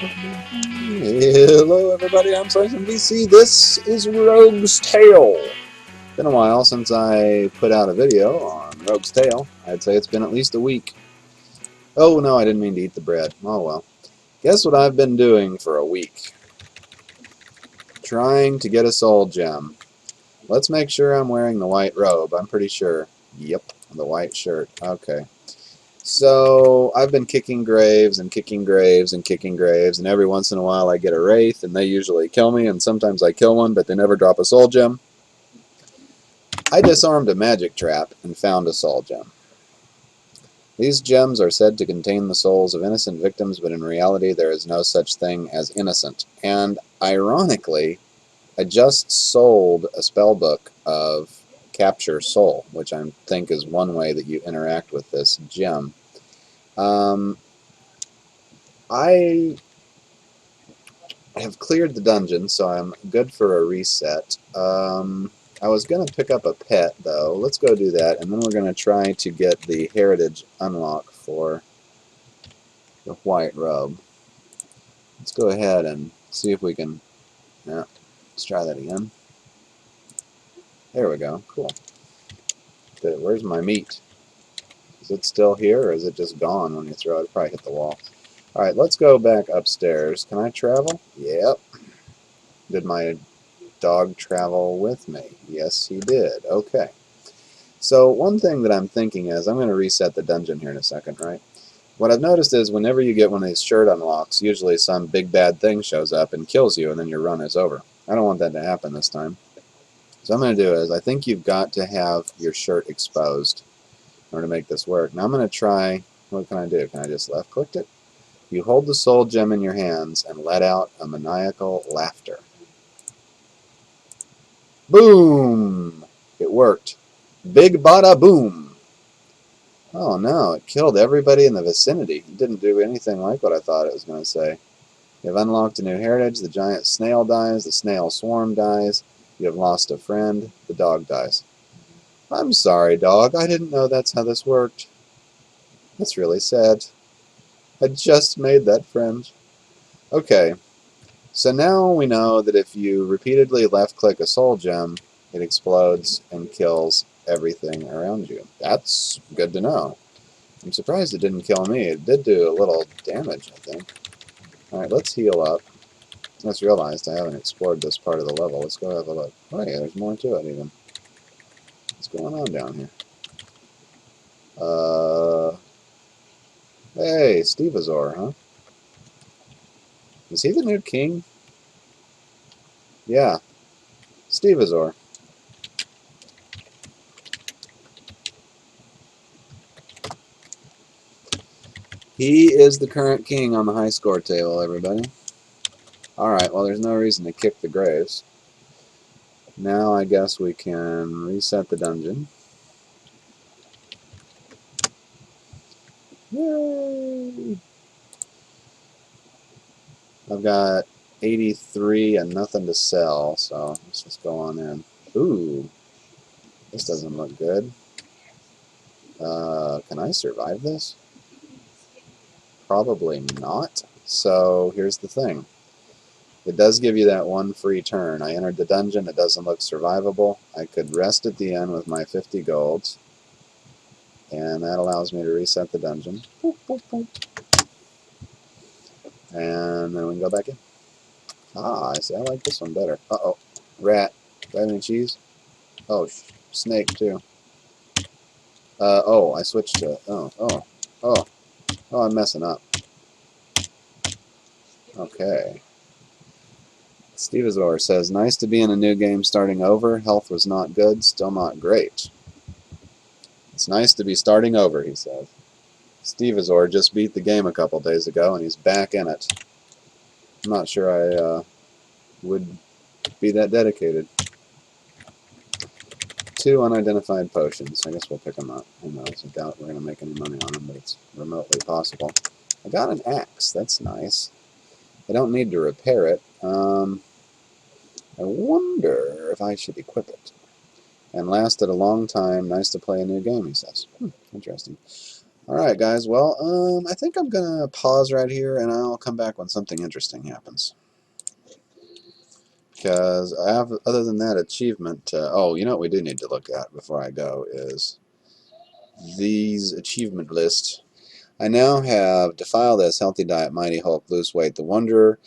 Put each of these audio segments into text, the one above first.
Hello everybody, I'm Simon VC. This is Rogue's Tale. Been a while since I put out a video on Rogue's Tale. I'd say it's been at least a week. Oh no, I didn't mean to eat the bread. Oh well. Guess what I've been doing for a week? Trying to get a soul gem. Let's make sure I'm wearing the white robe. I'm pretty sure. Yep, the white shirt. Okay. So I've been kicking graves and kicking graves and kicking graves, and every once in a while I get a wraith, and they usually kill me, and sometimes I kill one, but they never drop a soul gem. I disarmed a magic trap and found a soul gem. These gems are said to contain the souls of innocent victims, but in reality there is no such thing as innocent. And ironically, I just sold a spellbook of Capture Soul, which I think is one way that you interact with this gem. I have cleared the dungeon, so I'm good for a reset. I was going to pick up a pet, though. Let's go do that, and then we're going to try to get the heritage unlock for the white robe. Let's go ahead and see if we can... Yeah, let's try that again. There we go. Cool. Where's my meat? Is it still here, or is it just gone when you throw it? It probably hit the wall. Alright, let's go back upstairs. Can I travel? Yep. Did my dog travel with me? Yes, he did. Okay. So one thing that I'm thinking is, I'm going to reset the dungeon here in a second, right? What I've noticed is whenever you get one of these shirt unlocks, usually some big bad thing shows up and kills you, and then your run is over. I don't want that to happen this time. So what I'm going to do is, I think you've got to have your shirt exposed in order to make this work. Now I'm going to try, what can I do? Can I just left click it? You hold the soul gem in your hands and let out a maniacal laughter. Boom! It worked. Big bada boom! Oh no, it killed everybody in the vicinity. It didn't do anything like what I thought it was going to say. You have unlocked a new heritage. The giant snail dies. The snail swarm dies. You have lost a friend. The dog dies. I'm sorry, dog. I didn't know that's how this worked. That's really sad. I just made that friend. Okay, so now we know that if you repeatedly left-click a soul gem, it explodes and kills everything around you. That's good to know. I'm surprised it didn't kill me. It did do a little damage, I think. Alright, let's heal up. I just realized I haven't explored this part of the level. Let's go have a look. Oh yeah, there's more to it even. What's going on down here? Hey, Steveazor, huh? Is he the new king? Yeah, Steveazor. He is the current king on the high score table, everybody. Alright, well there's no reason to kick the graves. Now I guess we can reset the dungeon. Yay! I've got 83 and nothing to sell, so let's just go on in. Ooh, this doesn't look good. Can I survive this? Probably not. So here's the thing. It does give you that one free turn. I entered the dungeon. It doesn't look survivable. I could rest at the end with my 50 golds. And that allows me to reset the dungeon. Boop, boop, boop. And then we can go back in. Ah, I see. I like this one better. Uh-oh. Rat. Do I have any cheese? Oh, snake, too. Oh, I switched to... Oh, I'm messing up. Okay. Steveazor says, nice to be in a new game starting over. Health was not good, still not great. It's nice to be starting over, he says. Steveazor just beat the game a couple days ago, and he's back in it. I'm not sure I would be that dedicated. 2 unidentified potions. I guess we'll pick them up. Who knows? I doubt we're going to make any money on them, but it's remotely possible. I got an axe. That's nice. I don't need to repair it. I wonder if I should equip it. And lasted a long time. Nice to play a new game, he says. Interesting. Alright guys, well, I think I'm gonna pause right here and I'll come back when something interesting happens. Because I have, other than that achievement, oh, you know what we do need to look at before I go is these achievement lists. I now have Defile This, Healthy Diet, Mighty Hulk, Lose Weight, The Wanderer,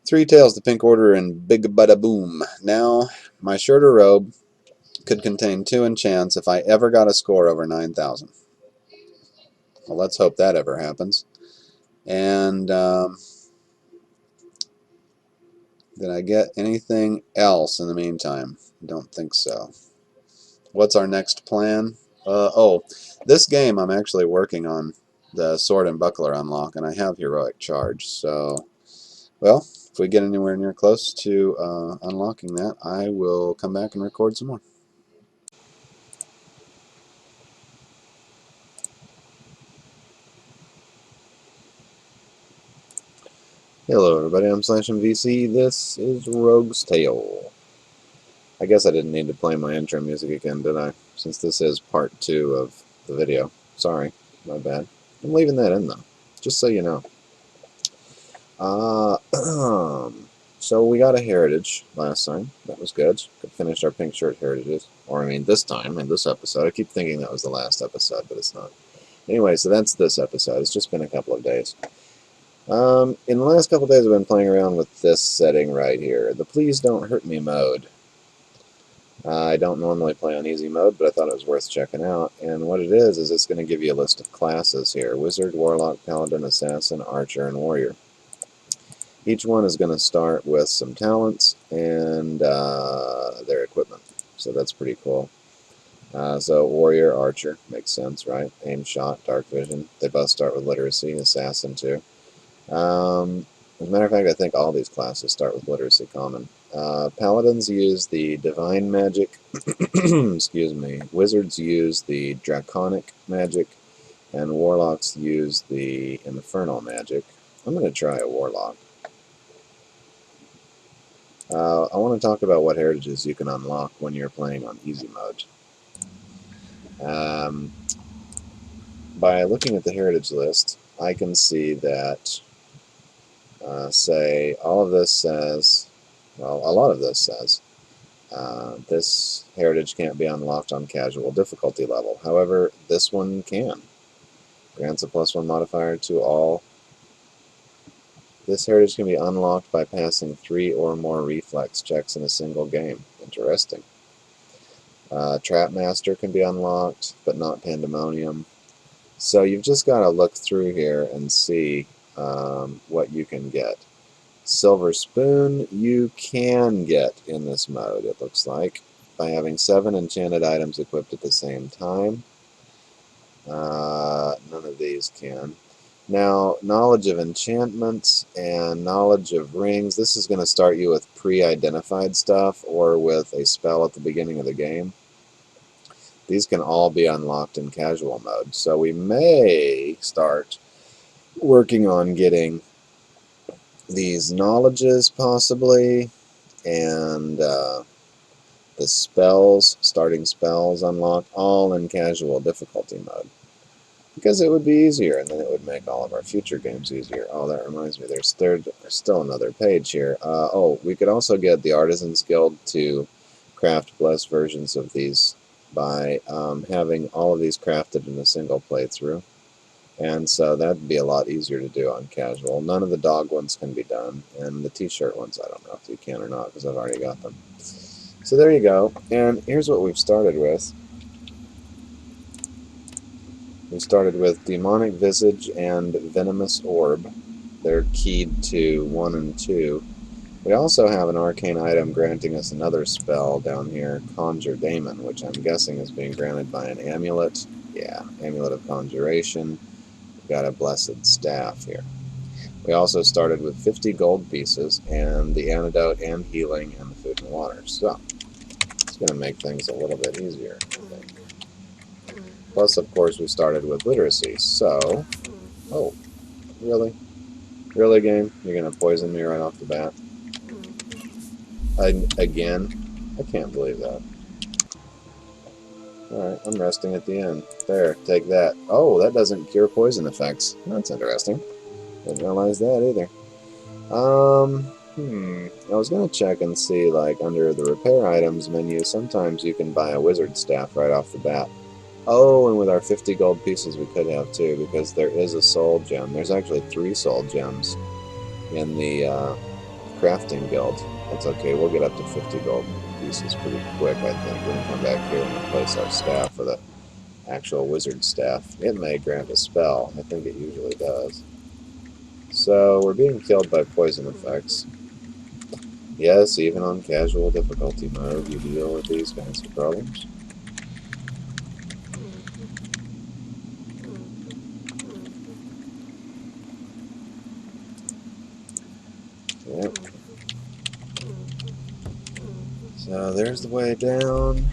Three Tails, The Pink Order, and Big Bada Boom. Now, my shirt or robe could contain 2 enchants if I ever got a score over 9,000. Well, let's hope that ever happens. And did I get anything else in the meantime? Don't think so. What's our next plan? Oh, this game I'm actually working on the sword and buckler unlock, and I have heroic charge. So, well, if we get anywhere near close to unlocking that, I will come back and record some more. Hello everybody, I'm SlashMVC. This is Rogue's Tale. I guess I didn't need to play my intro music again, did I? Since this is part 2 of the video. Sorry, my bad. I'm leaving that in though, just so you know. So we got a heritage last time. That was good. Could finish our pink shirt heritages. Or I mean this time, in this episode. I keep thinking that was the last episode, but it's not. Anyway, so that's this episode. It's just been a couple of days. In the last couple of days I've been playing around with this setting right here. The Please Don't Hurt Me mode. I don't normally play on easy mode, but I thought it was worth checking out. And what it is it's going to give you a list of classes here. Wizard, Warlock, Paladin, Assassin, Archer, and Warrior. Each one is going to start with some talents and their equipment. So that's pretty cool. So Warrior, Archer, makes sense, right? Aim, Shot, Dark Vision. They both start with Literacy, Assassin too. As a matter of fact, I think all these classes start with Literacy Common. Paladins use the Divine Magic. Excuse me. Wizards use the Draconic Magic. And Warlocks use the Infernal Magic. I'm going to try a Warlock. I want to talk about what heritages you can unlock when you're playing on easy mode. By looking at the heritage list, I can see that, say, all of this says, well, a lot of this says, this heritage can't be unlocked on casual difficulty level. However, this one can. Grants a +1 modifier to all. This heritage can be unlocked by passing 3 or more reflex checks in a single game. Interesting. Trap Master can be unlocked, but not Pandemonium. So you've just got to look through here and see what you can get. Silver Spoon you can get in this mode, it looks like, by having 7 enchanted items equipped at the same time. None of these can. Now, knowledge of enchantments and knowledge of rings, this is going to start you with pre-identified stuff or with a spell at the beginning of the game. These can all be unlocked in casual mode, so we may start working on getting these knowledges possibly, and the spells, starting spells unlocked, all in casual difficulty mode. Because it would be easier, and then it would make all of our future games easier. Oh, that reminds me, there's still another page here. Oh, we could also get the Artisans Guild to craft blessed versions of these by having all of these crafted in a single playthrough. And so that'd be a lot easier to do on casual. None of the dog ones can be done, and the t-shirt ones, I don't know if you can or not, because I've already got them. So there you go, and here's what we've started with. We started with Demonic Visage and Venomous Orb. They're keyed to 1 and 2. We also have an arcane item granting us another spell down here, Conjure Daemon, which I'm guessing is being granted by an amulet. Yeah, Amulet of Conjuration. We've got a Blessed Staff here. We also started with 50 gold pieces and the antidote and healing and the food and water. So, it's going to make things a little bit easier, I think. Plus, of course, we started with literacy, so... Oh, really? Really, game? You're going to poison me right off the bat? Again? I can't believe that. Alright, I'm resting at the end. There, take that. Oh, that doesn't cure poison effects. That's interesting. Didn't realize that either. I was gonna check and see, like, under the repair items menu, sometimes you can buy a wizard staff right off the bat. Oh, and with our 50 gold pieces we could have too, because there is a soul gem. There's actually 3 soul gems in the crafting guild. That's okay, we'll get up to 50 gold pieces pretty quick, I think. We can come back here and replace our staff with a actual wizard staff. It may grant a spell. I think it usually does. So, we're being killed by poison effects. Yes, even on casual difficulty mode, you deal with these kinds of problems. Yep. So, there's the way down.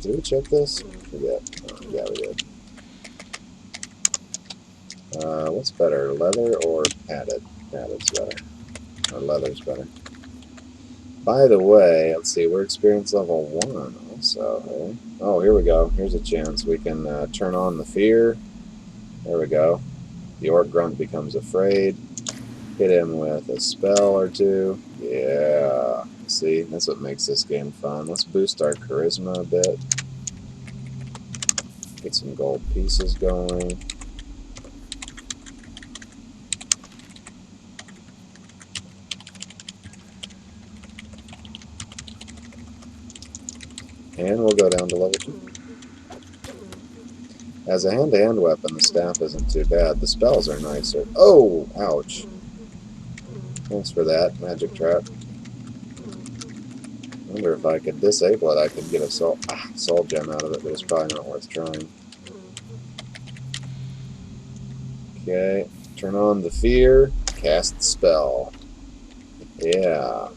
Did we check this? Forget. Oh, yeah, we did. What's better, leather or padded? Padded's better. Or leather's better. By the way, let's see, we're experience level 1 also. Eh? Oh, here we go. Here's a chance. We can turn on the fear. There we go. The orc grunt becomes afraid. Hit him with a spell or two. Yeah. See, that's what makes this game fun. Let's boost our charisma a bit. Get some gold pieces going. And we'll go down to level 2. As a hand-to-hand weapon, the staff isn't too bad. The spells are nicer. Oh! Ouch. Thanks for that, magic trap. I wonder if I could disable it, I could get a soul gem out of it, but it's probably not worth trying. Okay, turn on the fear, cast the spell. Yeah.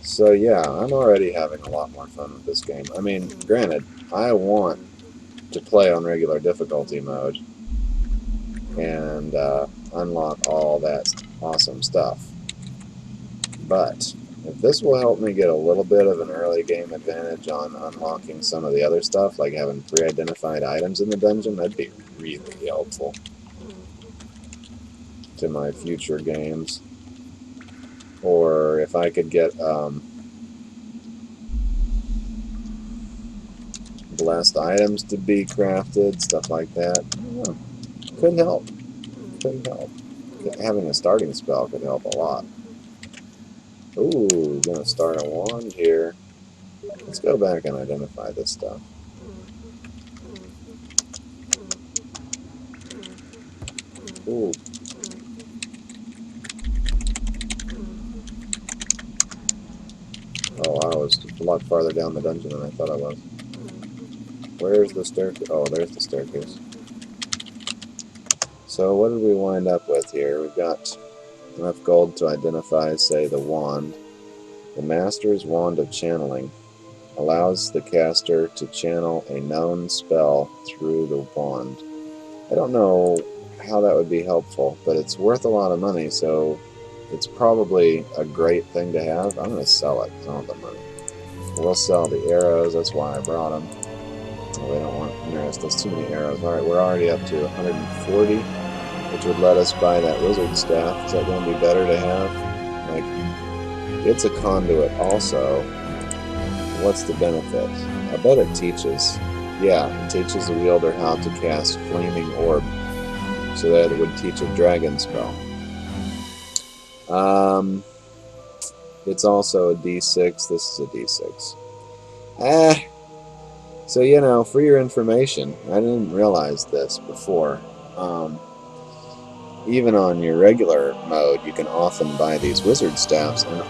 So yeah, I'm already having a lot more fun with this game. I mean, granted, I want to play on regular difficulty mode and unlock all that awesome stuff. But if this will help me get a little bit of an early game advantage on unlocking some of the other stuff, like having pre-identified items in the dungeon, that'd be really helpful to my future games. Or if I could get blessed items to be crafted, stuff like that. I don't know. Could help. Could help. Having a starting spell could help a lot. Ooh, gonna start a wand here. Let's go back and identify this stuff. Ooh. Oh, I was a lot farther down the dungeon than I thought I was. Where's the staircase? Oh, there's the staircase. So what did we wind up with here? We've got enough gold to identify, say, the wand. The Master's Wand of Channeling allows the caster to channel a known spell through the wand. I don't know how that would be helpful, but it's worth a lot of money, so it's probably a great thing to have. I'm going to sell it. I don't have the money. We'll sell the arrows. That's why I brought them. Well, they don't want arrows. That's too many arrows. Alright, we're already up to 140, which would let us buy that wizard staff. Is that going to be better to have? Like, it's a conduit also. What's the benefit? I bet it teaches. Yeah, it teaches the wielder how to cast Flaming Orb, so that it would teach a dragon spell. It's also a D6. This is a D6. So, you know, for your information, I didn't realize this before. Even on your regular mode, you can often buy these wizard staffs, and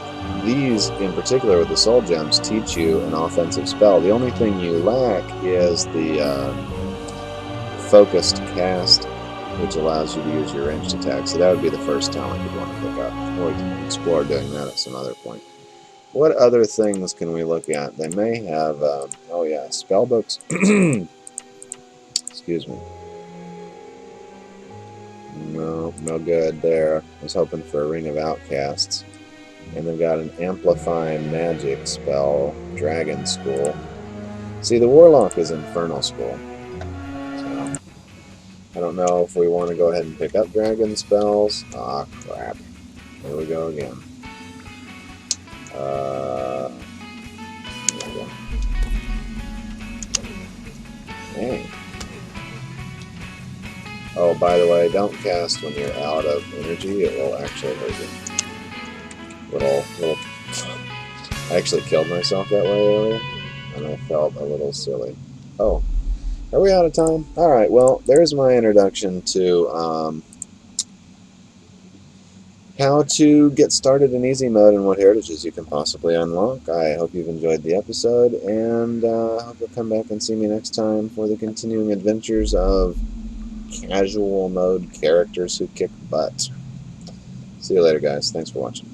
these, in particular with the soul gems, teach you an offensive spell. The only thing you lack is the focused cast, which allows you to use your ranged attack. So that would be the first talent you'd want to pick up, or you can explore doing that at some other point. What other things can we look at? They may have, oh yeah, spell books. Excuse me. No, no good there. I was hoping for a Ring of Outcasts. And they've got an Amplify Magic spell, Dragon School. See, the Warlock is Infernal School. So, I don't know if we want to go ahead and pick up Dragon spells. Ah, crap. Here we go again. There we go. Hey. Oh, by the way, don't cast when you're out of energy. It will actually hurt you. Little. I actually killed myself that way earlier, and I felt a little silly. Oh, are we out of time? Alright, well, there's my introduction to how to get started in easy mode and what heritages you can possibly unlock. I hope you've enjoyed the episode, and I hope you'll come back and see me next time for the continuing adventures of casual mode characters who kick butt. See you later, guys. Thanks for watching.